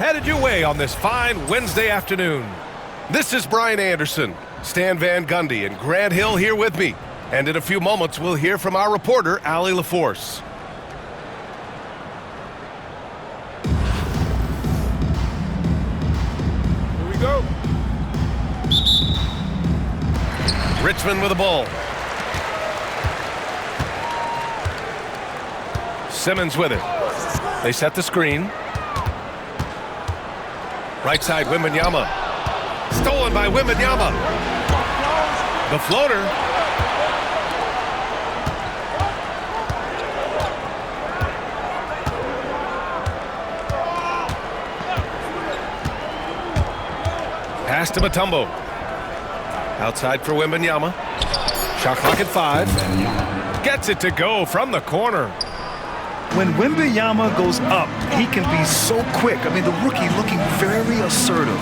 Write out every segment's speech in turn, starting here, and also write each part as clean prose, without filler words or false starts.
headed your way on this fine Wednesday afternoon. This is Brian Anderson, Stan Van Gundy, and Grant Hill here with me. And in a few moments, we'll hear from our reporter, Allie LaForce. Here we go. Richmond with the ball. Simmons with it. They set the screen. Right side, Wembanyama. Stolen by Wembanyama. The floater. Pass to Mutombo. Outside for Wembanyama. Shot clock at 5. Gets it to go from the corner. When Wembanyama goes up, he can be so quick. I mean, the rookie looking very assertive.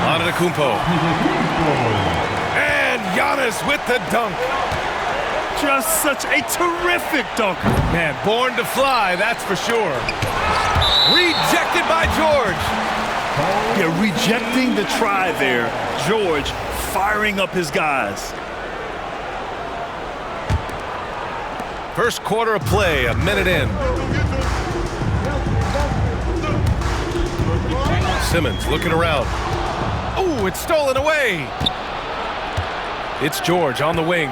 Antetokounmpo. And Giannis with the dunk. Just such a terrific dunker. Man, born to fly, that's for sure. Rejected by George. Yeah, rejecting the try there. George firing up his guys. First quarter of play, a minute in. Simmons looking around. Oh, it's stolen away. It's George on the wing.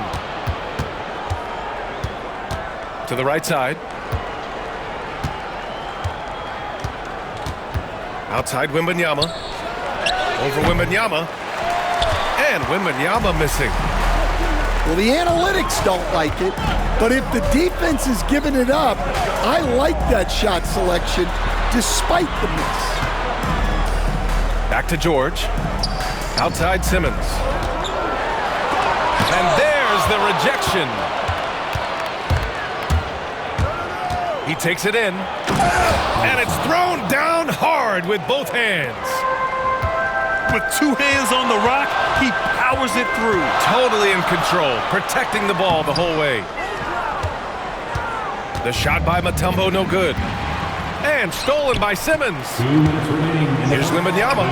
To the right side. Outside Wembanyama. Over Wembanyama. And Wembanyama missing. Well, the analytics don't like it, but if the defense is giving it up, I like that shot selection despite the miss. Back to George. Outside Simmons. And there's the rejection. He takes it in. And it's thrown down hard with both hands. With two hands on the rock, he powers it through. Totally in control, protecting the ball the whole way. The shot by Mutombo, no good. And stolen by Simmons. Here's Wembanyama.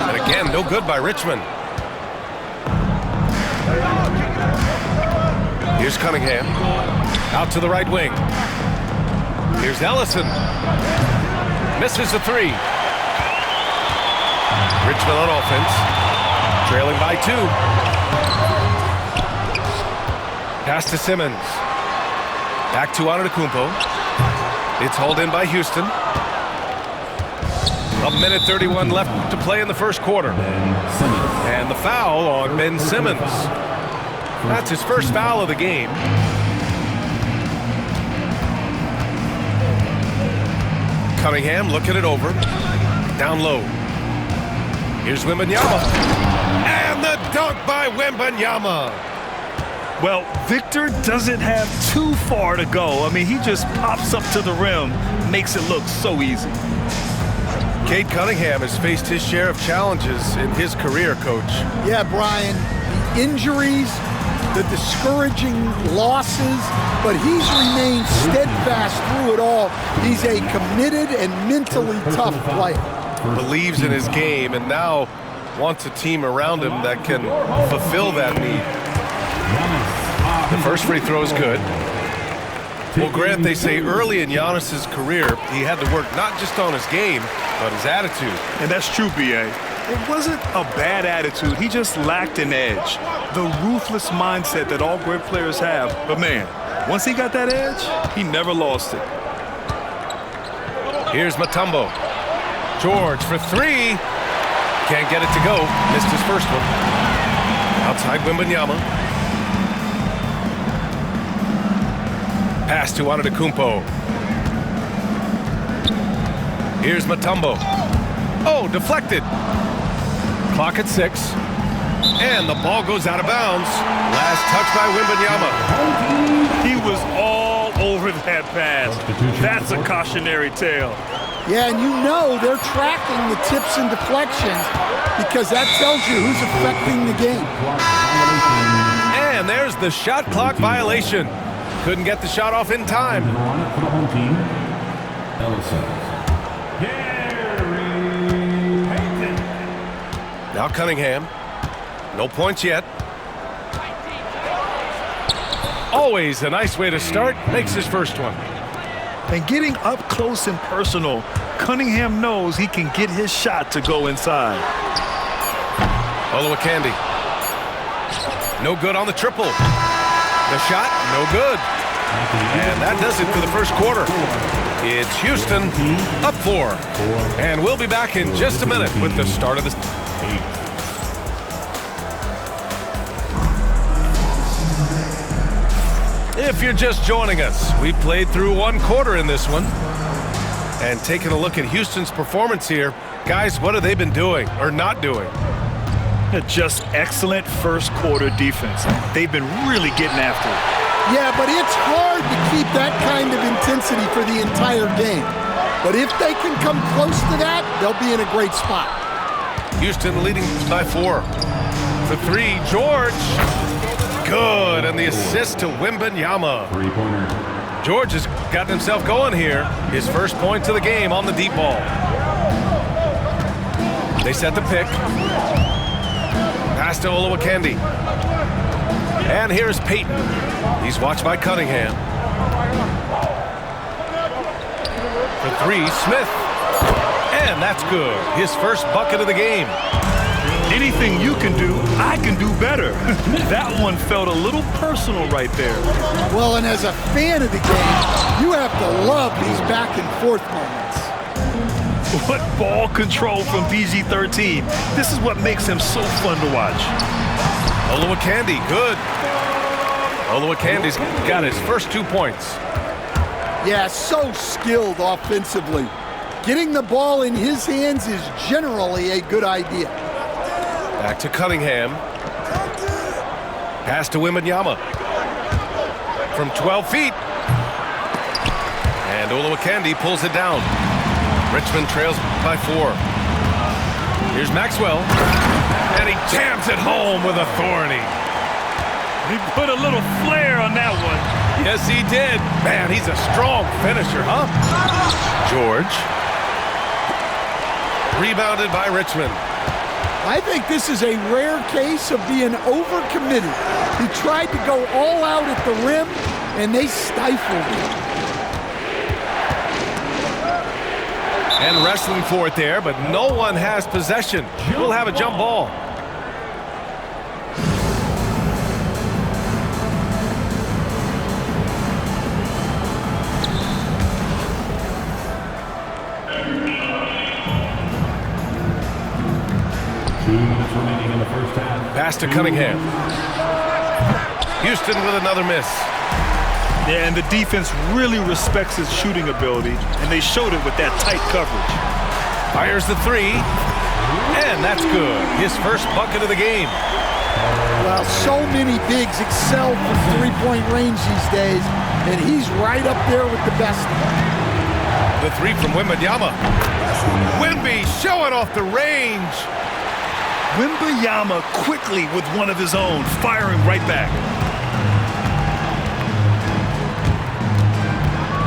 And again, no good by Richmond. Here's Cunningham. Out to the right wing. Here's Ellison. Misses the three. Richmond on offense. Trailing by 2. Pass to Simmons. Back to Antetokounmpo. It's hauled in by Houston. A minute 31 left to play in the first quarter. And the foul on Ben Simmons. That's his first foul of the game. Cunningham looking it over. Down low. Here's Wembanyama. And the dunk by Wembanyama. Well, Victor doesn't have too far to go. I mean, he just pops up to the rim, makes it look so easy. Cade Cunningham has faced his share of challenges in his career, Coach. Yeah, Brian, the injuries, the discouraging losses, but he's remained steadfast through it all. He's a committed and mentally tough player. Believes in his game and now wants a team around him that can fulfill that need. The first free throw is good. Well, Grant, they say early in Giannis's career, he had to work not just on his game, but his attitude. And that's true, B.A. It wasn't a bad attitude. He just lacked an edge. The ruthless mindset that all great players have. But, man, once he got that edge, he never lost it. Here's Mutombo. George for 3. Can't get it to go. Missed his first one. Outside Wembanyama. Pass to Antetokounmpo. Here's Mutombo. Oh, deflected. Clock at 6. And the ball goes out of bounds. Last touch by Wembanyama. He was all over that pass. That's a cautionary tale. Yeah, and you know they're tracking the tips and deflections because that tells you who's affecting the game. And there's the shot clock violation. Couldn't get the shot off in time. Now Cunningham. No points yet. Always a nice way to start. Makes his first one. And getting up close and personal, Cunningham knows he can get his shot to go inside. Olowokandi. No good on the triple. The shot, no good. And that does it for the first quarter. It's Houston up 4. And we'll be back in just a minute with the start of the... If you're just joining us, we played through 1 quarter in this one. And taking a look at Houston's performance here, guys, what have they been doing or not doing? Just excellent first quarter defense. They've been really getting after it. Yeah, but it's hard to keep that kind of intensity for the entire game. But if they can come close to that, they'll be in a great spot. Houston leading by 4. For 3, George. Good, and the assist to Wembanyama. Three-pointer. George has gotten himself going here. His first point to the game on the deep ball. They set the pick. Pass to Olowokandi. And here's Payton. He's watched by Cunningham. For 3, Smith. And that's good. His first bucket of the game. Anything you can do, I can do better. That one felt a little personal right there. Well, and as a fan of the game, you have to love these back and forth moments. What ball control from PG-13. This is what makes him so fun to watch. Olowokandi, good. Olowokandi's got his first 2 points. Yeah, so skilled offensively. Getting the ball in his hands is generally a good idea. Back to Cunningham. Pass to Wembanyama. From 12 feet. And Olowokandi pulls it down. Richmond trails by 4. Here's Maxwell. And he jams it home with authority. He put a little flair on that one. Yes, he did. Man, he's a strong finisher, huh? George. Rebounded by Richmond. I think this is a rare case of being overcommitted. He tried to go all out at the rim, and they stifled him. And wrestling for it there, but no one has possession. We'll have a jump ball. Pass to Cunningham. Houston with another miss. Yeah, and the defense really respects his shooting ability, and they showed it with that tight coverage. Fires the 3, and that's good. His first bucket of the game. Well, so many bigs excel from three-point range these days, and he's right up there with the best. The 3 from Wembanyama. Wemby showing off the range. Wembanyama quickly with one of his own, firing right back.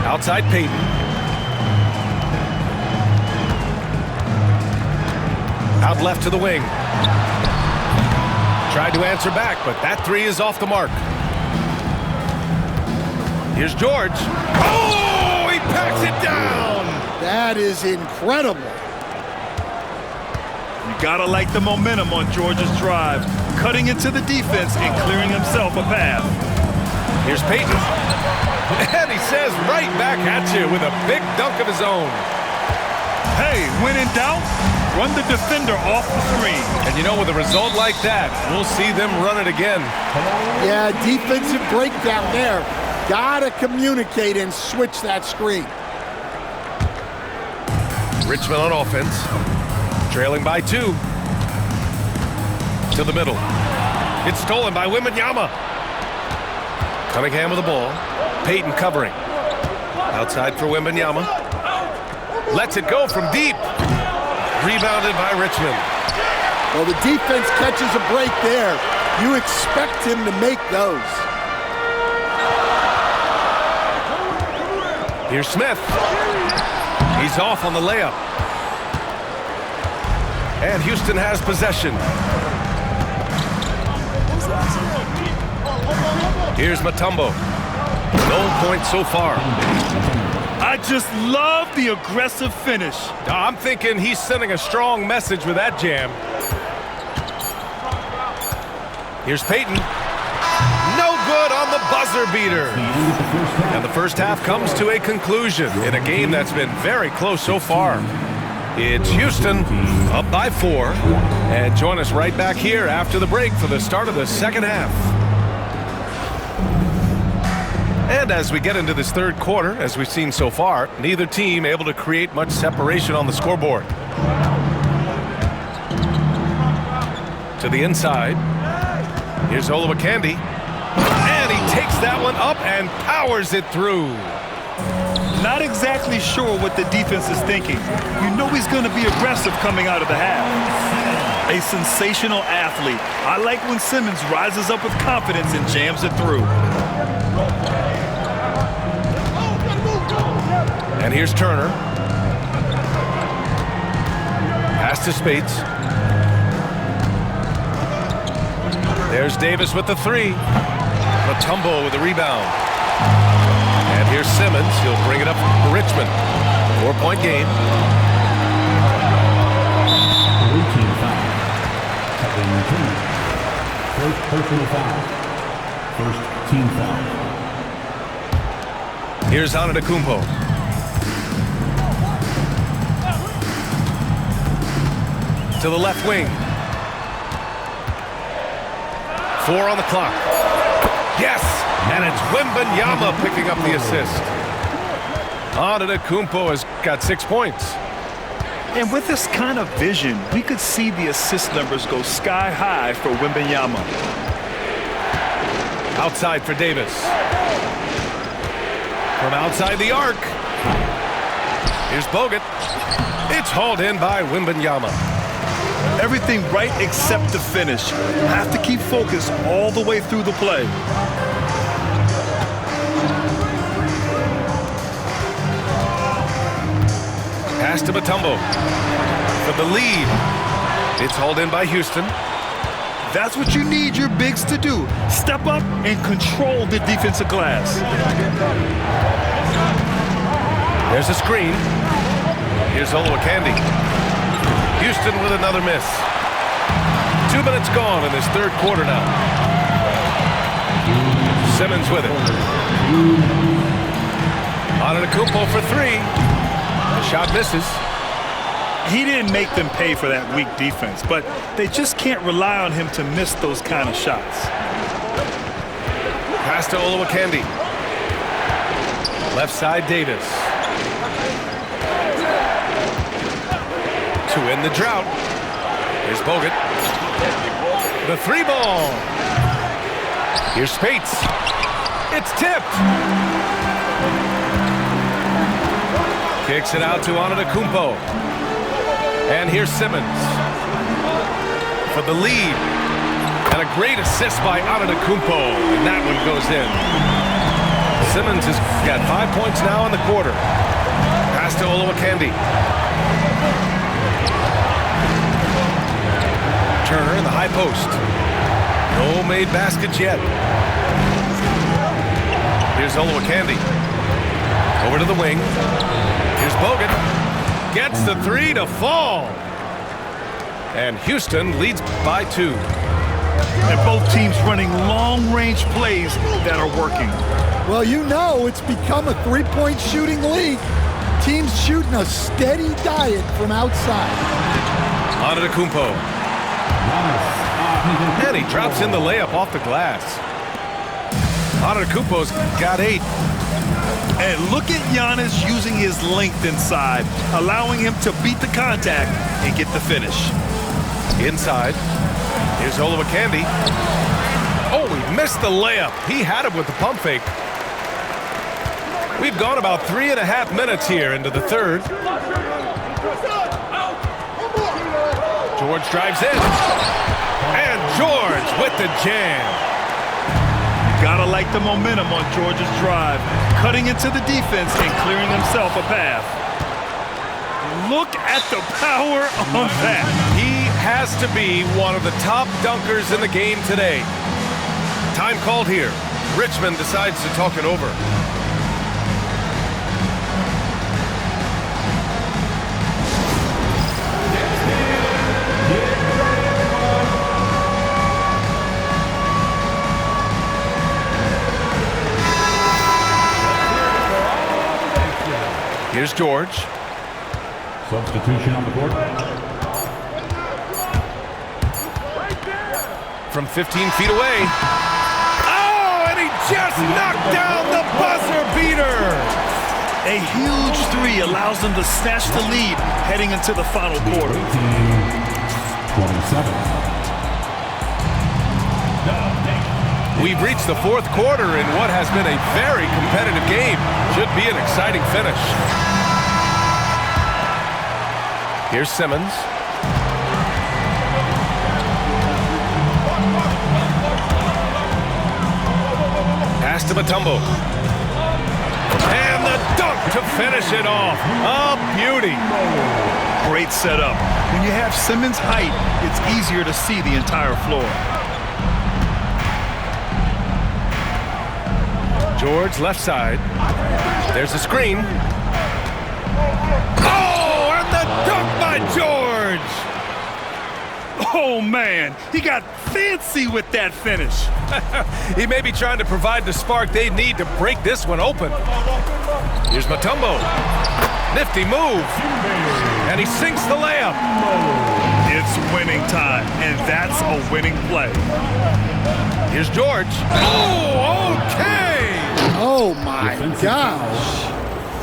Outside Payton. Out left to the wing. Tried to answer back, but that 3 is off the mark. Here's George. Oh, he packs it down. That is incredible. You gotta like the momentum on George's drive, cutting into the defense and clearing himself a path. Here's Payton. And he says right back at you with a big dunk of his own. Hey, when in doubt, run the defender off the screen. And you know, with a result like that, we'll see them run it again. Yeah, defensive breakdown there. Gotta communicate and switch that screen. Richmond on offense. Trailing by 2. To the middle. It's stolen by Wembanyama. Cunningham with the ball. Payton covering. Outside for Wembanyama. Lets it go from deep. Rebounded by Richmond. Well, the defense catches a break there. You expect him to make those. Here's Smith. He's off on the layup. And Houston has possession. Here's Mutombo. No points so far. I just love the aggressive finish. I'm thinking he's sending a strong message with that jam. Here's Payton. No good on the buzzer beater. And the first half comes to a conclusion in a game that's been very close so far. It's Houston up by 4. And join us right back here after the break for the start of the second half. And as we get into this third quarter, as we've seen so far, neither team able to create much separation on the scoreboard. To the inside. Here's Olowokandi. And he takes that one up and powers it through. Not exactly sure what the defense is thinking. You know he's going to be aggressive coming out of the half. A sensational athlete. I like when Simmons rises up with confidence and jams it through. And here's Turner. Pass to Speights. There's Davis with the 3. Mutombo with the rebound. And here's Simmons. He'll bring it up for Richmond. 4-point game. First personal foul. First team foul. Here's Antetokounmpo. To the left wing. 4 on the clock. Yes! And it's Wembanyama picking up the assist. Antetokounmpo has got 6 points. And with this kind of vision, we could see the assist numbers go sky high for Wembanyama. Outside for Davis. From outside the arc. Here's Bogut. It's hauled in by Wembanyama. Everything right except the finish. Have to keep focus all the way through the play. Pass to Mutombo. For the lead. It's hauled in by Houston. That's what you need your bigs to do. Step up and control the defensive glass. There's a screen. Here's Olowokandi. Houston with another miss. 2 minutes gone in this third quarter now. Simmons with it. Antetokounmpo for 3. The shot misses. He didn't make them pay for that weak defense, but they just can't rely on him to miss those kind of shots. Pass to Olowokandi. Left side Davis. To end the drought. Here's Bogut. The 3 ball. Here's Speights. It's tipped. Kicks it out to Antetokounmpo. And here's Simmons. For the lead. And a great assist by Antetokounmpo. And that one goes in. Simmons has got 5 points now in the quarter. Pass to Olowokandi. Turner in the high post. No made baskets yet. Here's Olowokandi. Over to the wing. Here's Bogut. Gets the 3 to fall. And Houston leads by 2. And both teams running long-range plays that are working. Well, you know it's become a 3-point shooting league. Teams shooting a steady diet from outside. Antetokounmpo. And he drops in the layup off the glass. Antetokounmpo's got 8. And look at Giannis using his length inside, allowing him to beat the contact and get the finish. Inside. Here's Olowokandi. Oh, he missed the layup. He had it with the pump fake. We've gone about 3.5 minutes here into the third. George drives in. And George with the jam. Gotta like the momentum on George's drive, cutting into the defense and clearing himself a path. Look at the power on that. He has to be one of the top dunkers in the game today. Time called here. Richmond decides to talk it over. Here's George. Substitution on the board. From 15 feet away. Oh, and he just knocked down the buzzer beater. A huge three allows them to snatch the lead heading into the final quarter. 27. We've reached the fourth quarter in what has been a very competitive game. Should be an exciting finish. Here's Simmons. Pass to Mutombo. And the dunk to finish it off. A beauty. Great setup. When you have Simmons' height, it's easier to see the entire floor. George, left side. There's a screen. Oh, and the dunk by George! Oh, man. He got fancy with that finish. He may be trying to provide the spark they need to break this one open. Here's Mutombo. Nifty move. And he sinks the layup. It's winning time, and that's a winning play. Here's George. Oh, okay! Oh, my gosh.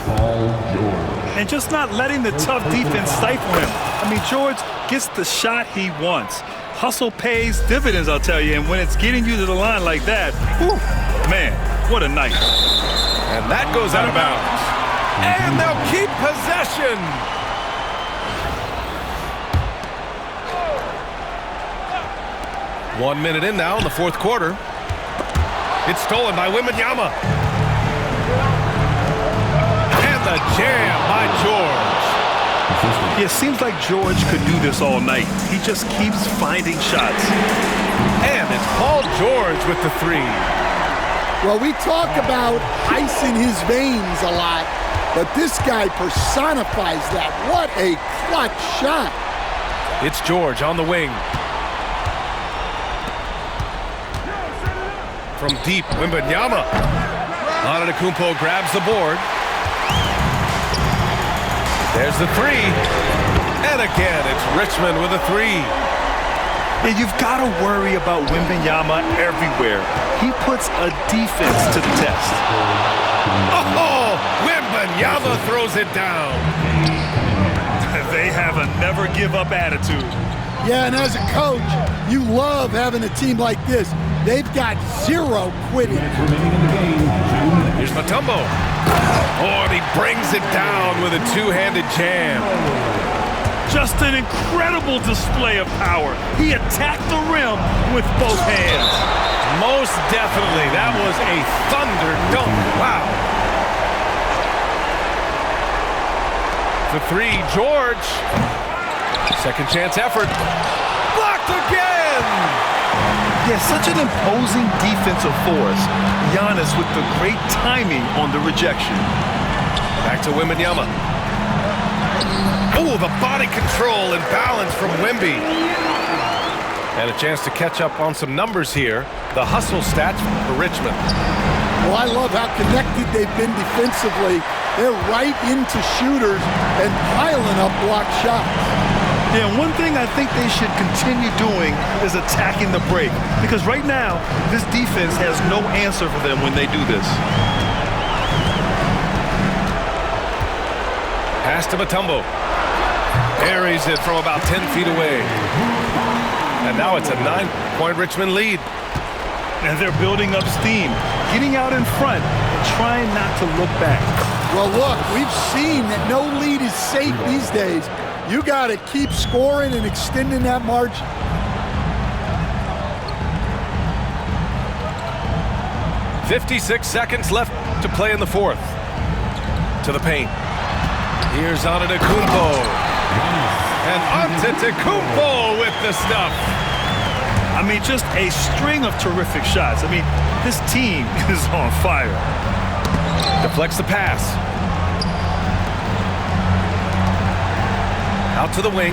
Paul George. And just not letting the tough defense stifle him. I mean, George gets the shot he wants. Hustle pays dividends, I'll tell you, and when it's getting you to the line like that, whew, man, what a night. And that goes out of bounds. And they'll keep possession. One minute in now in the fourth quarter. It's stolen by Wembanyama. And the jam by George. It seems like George could do this all night. He just keeps finding shots. And it's Paul George with the three. Well, we talk about ice in his veins a lot, but this guy personifies that. What a clutch shot. It's George on the wing. From deep, Wembanyama. Antetokounmpo grabs the board. There's the three. And again, it's Richmond with a three. And you've got to worry about Wembanyama everywhere. He puts a defense to the test. Oh, Wembanyama throws it down. They have a never-give-up attitude. Yeah, and as a coach, you love having a team like this. They've got zero quitting. Here's Mutombo. Oh, and he brings it down with a two-handed jam. Just an incredible display of power. He attacked the rim with both hands. Most definitely. That was a thunder dunk. Wow. The three, George. Second chance effort. Blocked again. Yeah, such an imposing defensive force. Giannis with the great timing on the rejection. Back to Wembanyama. Oh, the body control and balance from Wemby. And a chance to catch up on some numbers here. The hustle stats for Richmond. Well, I love how connected they've been defensively. They're right into shooters and piling up block shots. Yeah, one thing I think they should continue doing is attacking the break. Because right now, this defense has no answer for them when they do this. Pass to Mutombo. Buries it from about 10 feet away. And now it's a 9-point Richmond lead. And they're building up steam, getting out in front and trying not to look back. Well, look, we've seen that no lead is safe these days. You got to keep scoring and extending that margin. .56 seconds left to play in the fourth. To the paint. Here's Antetokounmpo. Antetokounmpo with the stuff. I mean, just a string of terrific shots. I mean, this team is on fire. Deflects the pass. Out to the wing.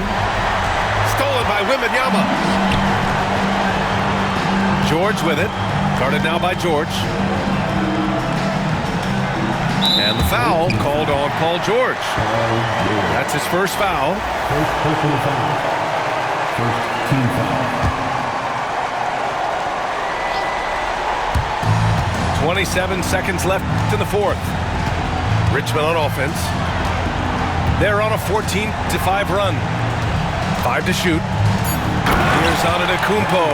Stolen by Wembanyama. George with it. Guarded now by George. And the foul called on Paul George. That's his first foul. First personal foul. First team foul. 27 seconds left in the fourth. Richmond on offense. They're on a 14-5 run. 5 to shoot. Here's Antetokounmpo.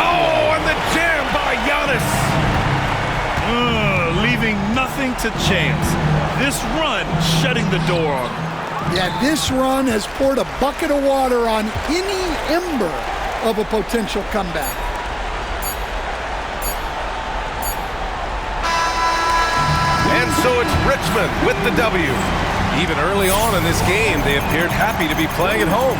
Oh, and the jam by Giannis. Leaving nothing to chance. This run shutting the door on him. Yeah, this run has poured a bucket of water on any ember of a potential comeback. And so it's Richmond with the W. Even early on in this game, they appeared happy to be playing at home.